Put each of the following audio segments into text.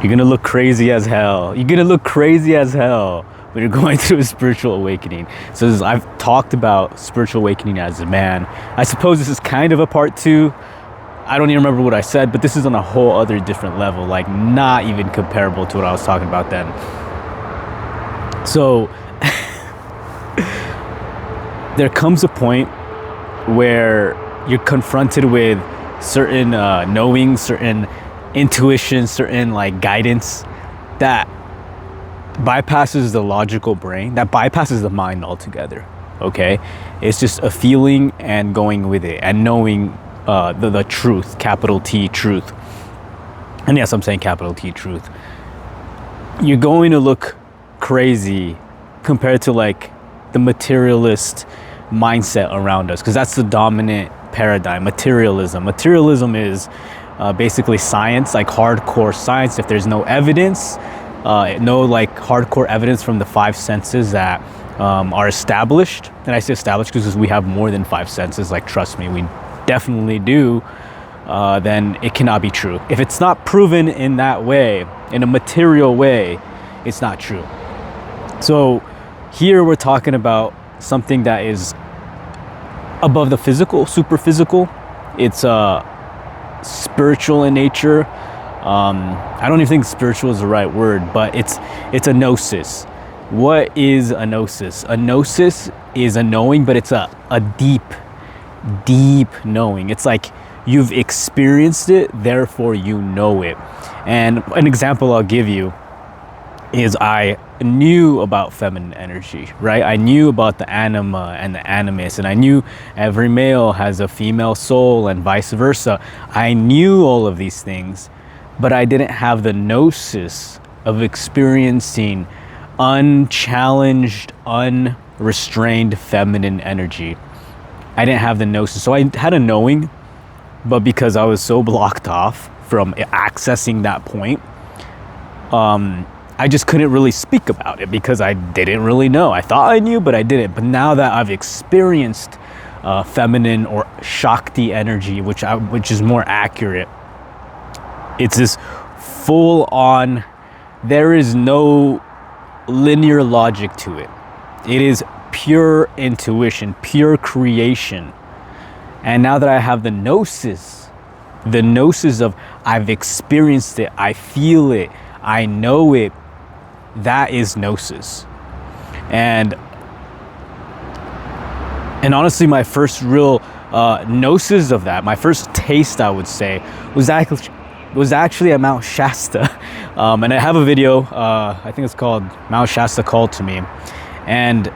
You're gonna look crazy as hell. You're gonna look crazy as hell when you're going through a spiritual awakening. So I've talked about spiritual awakening as a man. I suppose this is kind of a part two. I don't even remember what I said, but this is on a whole other different level, like not even comparable to what I was talking about then. So there comes a point where you're confronted with certain knowing, certain intuition, certain like guidance that bypasses the logical brain, that bypasses the mind altogether. Okay, it's just a feeling and going with it and knowing the truth, capital T truth. And yes, I'm saying capital T truth. You're going to look crazy compared to like the materialist mindset around us, because that's the dominant paradigm. Materialism is basically science, like hardcore science. If there's no evidence, no like hardcore evidence from the five senses that are established, and I say established because we have more than five senses, like trust me, we definitely do, then it cannot be true. If it's not proven in that way, in a material way, it's not true. So here we're talking about something that is above the physical, super physical. It's spiritual in nature. I don't even think spiritual is the right word, but it's a gnosis. What is a gnosis? A gnosis is a knowing, but it's a deep knowing. It's like you've experienced it, therefore you know it. And an example I'll give you is I knew about feminine energy, right? I knew about the anima and the animus, and I knew every male has a female soul and vice versa. I knew all of these things, but I didn't have the gnosis of experiencing unchallenged, unrestrained feminine energy. I didn't have the gnosis. So I had a knowing, but because I was so blocked off from accessing that point, I just couldn't really speak about it because I didn't really know. I thought I knew, but I didn't. But now that I've experienced feminine or Shakti energy, which is more accurate, it's this full on, there is no linear logic to it. It is pure intuition, pure creation. And now that I have the gnosis of I've experienced it, I feel it, I know it, that is gnosis. And honestly, my first real gnosis of that, my first taste, I would say, was actually at Mount Shasta. And I have a video, I think it's called Mount Shasta Called to Me. And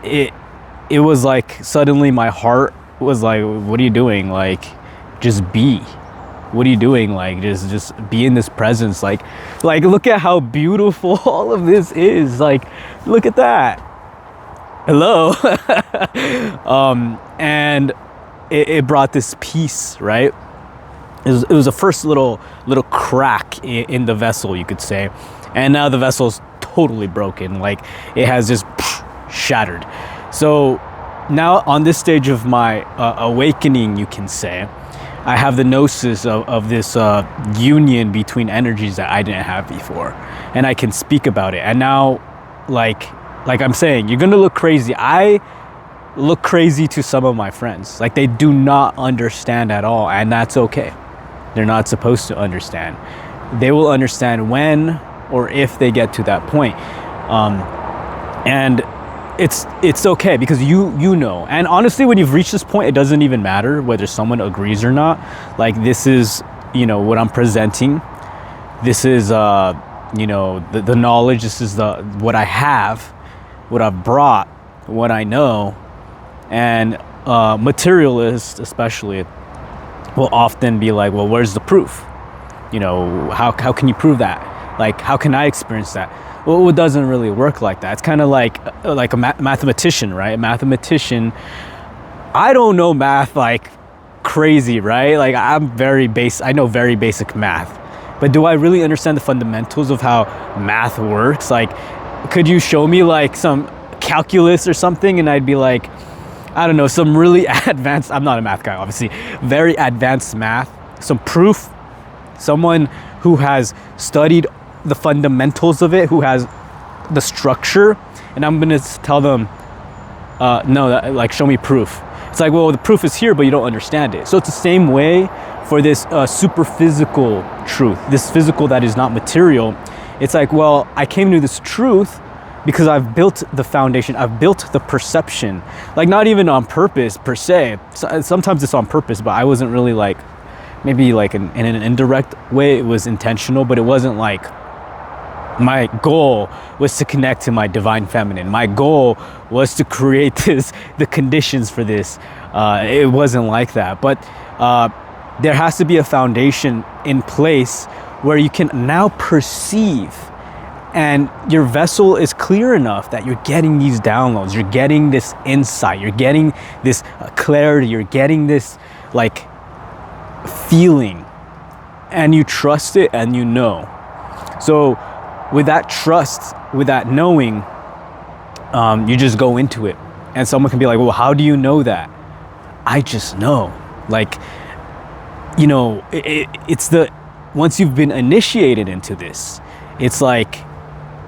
it was like suddenly my heart was like, what are you doing? Like, just be. What are you doing? Like, just be in this presence. Like look at how beautiful all of this is. Like, look at that. Hello. And it brought this peace, right? It was the first little crack in the vessel, you could say. And now the vessel's totally broken. Like, it has just shattered. So now on this stage of my awakening, you can say, I have the gnosis of this union between energies that I didn't have before, and I can speak about it. And now, like I'm saying, you're gonna look crazy. I look crazy to some of my friends. Like, they do not understand at all, and that's okay. They're not supposed to understand. They will understand when or if they get to that point. And it's okay, because you know. And honestly, when you've reached this point, it doesn't even matter whether someone agrees or not. Like, this is, what I'm presenting. This is, the knowledge. This is what I have, what I've brought, what I know. And materialists, especially, will often be like, well, where's the proof? How can you prove that? Like, how can I experience that? Well, it doesn't really work like that. It's kind of like a mathematician, right? A mathematician, I don't know math like crazy, right? Like, I know very basic math. But do I really understand the fundamentals of how math works? Like, could you show me like some calculus or something? And I'd be like, I don't know, some really advanced, I'm not a math guy, obviously, very advanced math, some proof someone who has studied the fundamentals of it, who has the structure, and I'm gonna tell them, no, like show me proof. It's like, well, the proof is here, but you don't understand it. So it's the same way for this super physical truth, this physical that is not material. It's like, well, I came to this truth because I've built the foundation, I've built the perception, like not even on purpose per se. Sometimes it's on purpose, but I wasn't really like, maybe like in an indirect way, it was intentional, but it wasn't like, my goal was to connect to my divine feminine. My goal was to create the conditions for this. It wasn't like that, but there has to be a foundation in place where you can now perceive, and your vessel is clear enough that you're getting these downloads, you're getting this insight, you're getting this clarity, you're getting this like feeling, and you trust it and you know. So with that trust, with that knowing, you just go into it. And someone can be like, well, how do you know that? I just know. Like, you know, it's the, once you've been initiated into this, it's like,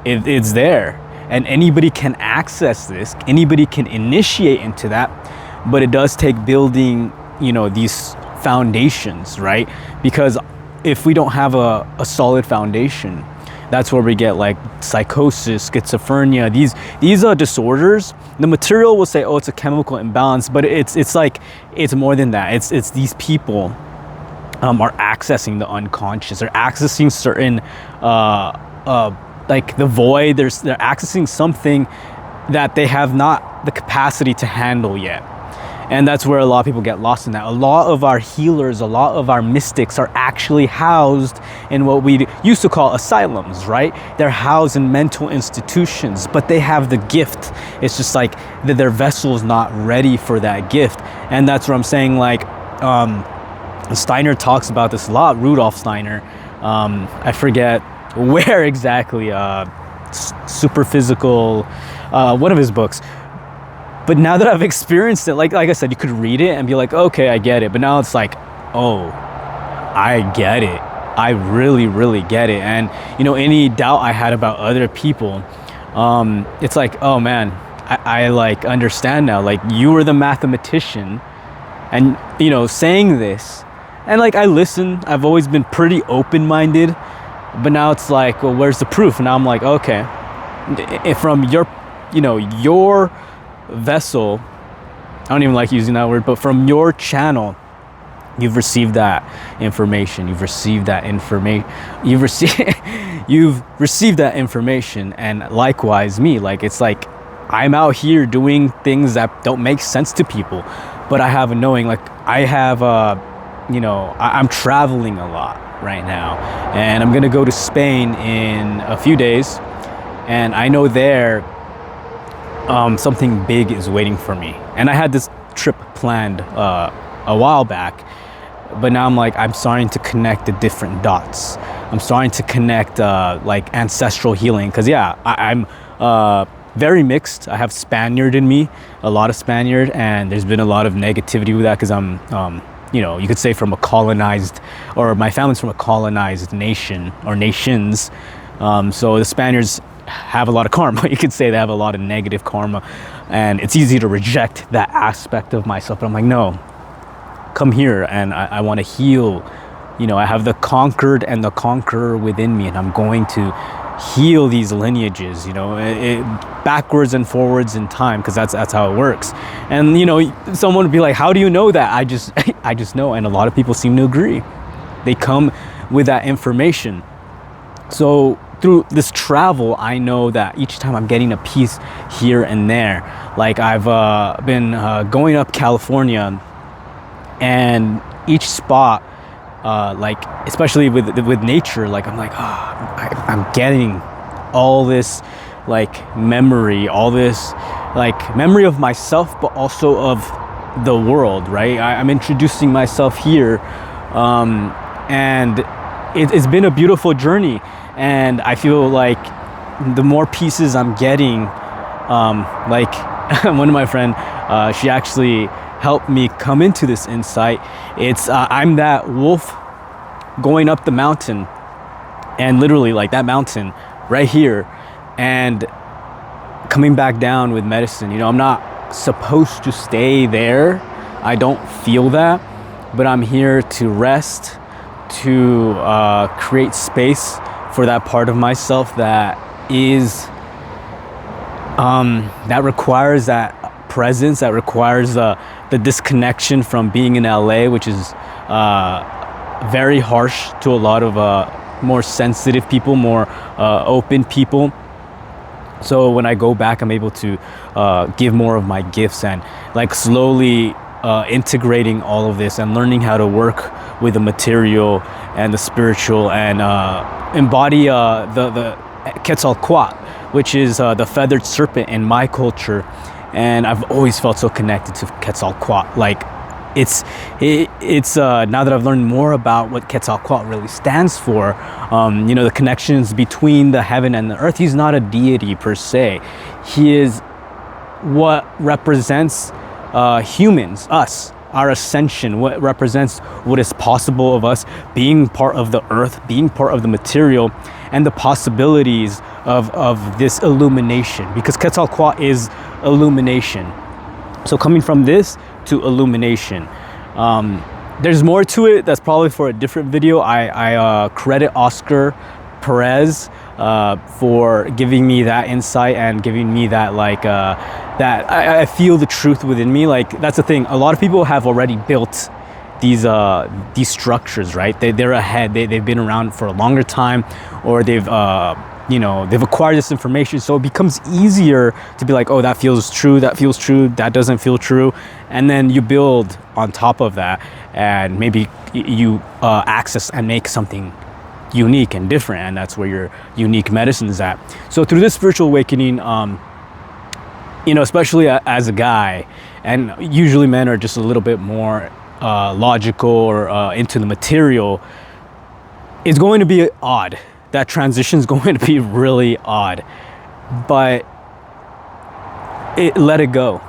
it's there. And anybody can access this, anybody can initiate into that, but it does take building, you know, these foundations, right? Because if we don't have a solid foundation, that's where we get like psychosis, schizophrenia, these are disorders. The material will say, oh, it's a chemical imbalance, but it's like, it's more than that. It's these people are accessing the unconscious, they're accessing certain like the void, they're accessing something that they have not the capacity to handle yet. And that's where a lot of people get lost in that. A lot of our healers, a lot of our mystics are actually housed in what we used to call asylums, right? They're housed in mental institutions, but they have the gift. It's just like that their vessel is not ready for that gift. And that's what I'm saying, like, Steiner talks about this a lot, Rudolf Steiner. I forget where exactly, Super Physical, one of his books. But now that I've experienced it, like I said, you could read it and be like, okay, I get it. But now it's like, oh, I get it. I really, really get it. And, you know, any doubt I had about other people, it's like, oh man, I like understand now. Like, you were the mathematician and, you know, saying this. And like, I listen, I've always been pretty open-minded, but now it's like, well, where's the proof? And now I'm like, okay, from your, you know, your vessel, I don't even like using that word, but from your channel, you've received that information, you've received that information, you've received that information. And likewise me, like, it's like I'm out here doing things that don't make sense to people, but I have a knowing. Like, I have you know, I'm traveling a lot right now, and I'm gonna go to Spain in a few days, and I know there something big is waiting for me. And I had this trip planned a while back, but now I'm like, I'm starting to connect the different dots. I'm starting to connect like ancestral healing, because yeah, I'm very mixed. I have Spaniard in me, a lot of Spaniard, and there's been a lot of negativity with that because I'm you know, you could say from a colonized, or my family's from a colonized nation or nations. So the Spaniards have a lot of karma. You could say they have a lot of negative karma, and it's easy to reject that aspect of myself. But I'm like, no, come here, and I want to heal. You know, I have the conquered and the conqueror within me, and I'm going to heal these lineages, you know, backwards and forwards in time, because that's how it works. And, you know, someone would be like, how do you know that? I just know. And a lot of people seem to agree. They come with that information. So through this travel, I know that each time I'm getting a piece here and there. Like, I've been going up California, and each spot, like, especially with nature, like, I'm like, I'm getting all this like memory, all this like memory of myself, but also of the world, right? I'm introducing myself here, and it's been a beautiful journey. And I feel like the more pieces I'm getting, like one of my friend, she actually helped me come into this insight. It's I'm that wolf going up the mountain, and literally like that mountain right here, and coming back down with medicine. You know, I'm not supposed to stay there. I don't feel that, but I'm here to rest, to create space for that part of myself that is that requires that presence, that requires the disconnection from being in LA, which is very harsh to a lot of more sensitive people, more open people. So when I go back, I'm able to give more of my gifts and like slowly integrating all of this and learning how to work with the material and the spiritual, and embody the Quetzalcoatl, which is the feathered serpent in my culture. And I've always felt so connected to Quetzalcoatl. Like it's now that I've learned more about what Quetzalcoatl really stands for, you know, the connections between the heaven and the earth. He's not a deity per se. He is what represents humans, us, our ascension, what represents what is possible of us being part of the earth, being part of the material, and the possibilities of this illumination, because Quetzalcoatl is illumination. So coming from this to illumination, there's more to it. That's probably for a different video. I credit Oscar Perez for giving me that insight and giving me that like that I feel the truth within me. Like that's the thing, a lot of people have already built these structures, right? They're ahead, they've been around for a longer time, or they've you know, they've acquired this information, so it becomes easier to be like, oh, that feels true, that feels true, that doesn't feel true, and then you build on top of that, and maybe you access and make something unique and different, and that's where your unique medicine is at. So through this spiritual awakening, you know, especially as a guy, and usually men are just a little bit more logical or into the material, it's going to be odd. That transition is going to be really odd, but let it go.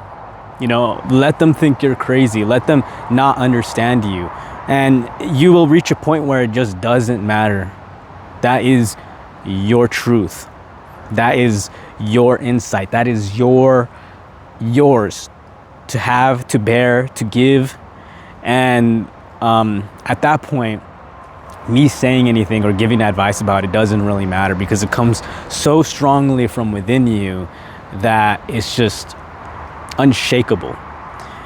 You know, let them think you're crazy, let them not understand you, and you will reach a point where it just doesn't matter. That is your truth, that is your insight, that is yours to have, to bear, to give. And at that point, me saying anything or giving advice about it doesn't really matter, because it comes so strongly from within you that it's just unshakable.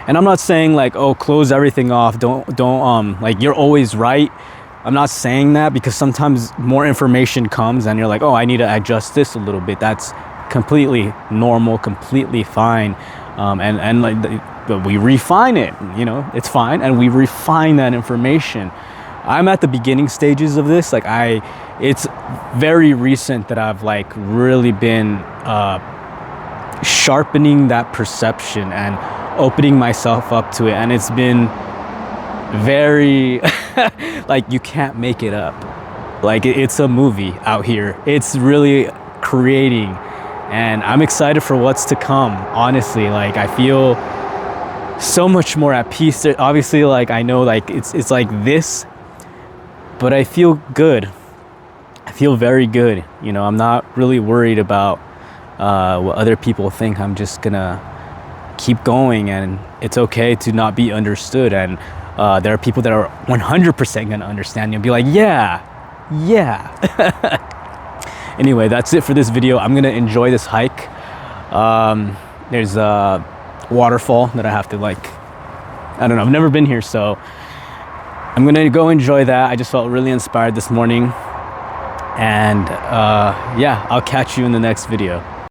And I'm not saying like, oh, close everything off, don't like you're always right. I'm not saying that, because sometimes more information comes and you're like, oh, I need to adjust this a little bit. That's completely normal, completely fine. And like but we refine it, you know, it's fine, and we refine that information. I'm at the beginning stages of this. Like it's very recent that I've like really been sharpening that perception and opening myself up to it. And it's been very, like you can't make it up. Like it's a movie out here. It's really creating, and I'm excited for what's to come. Honestly, like I feel so much more at peace. Obviously, like I know like it's like this, but I feel good. I feel very good. You know, I'm not really worried about what other people think. I'm just gonna keep going, and it's okay to not be understood. And there are people that are 100% gonna understand you and be like, yeah. Anyway, that's it for this video. I'm gonna enjoy this hike. There's a waterfall that I have to like, I don't know, I've never been here, so I'm gonna go enjoy that. I just felt really inspired this morning, and yeah, I'll catch you in the next video.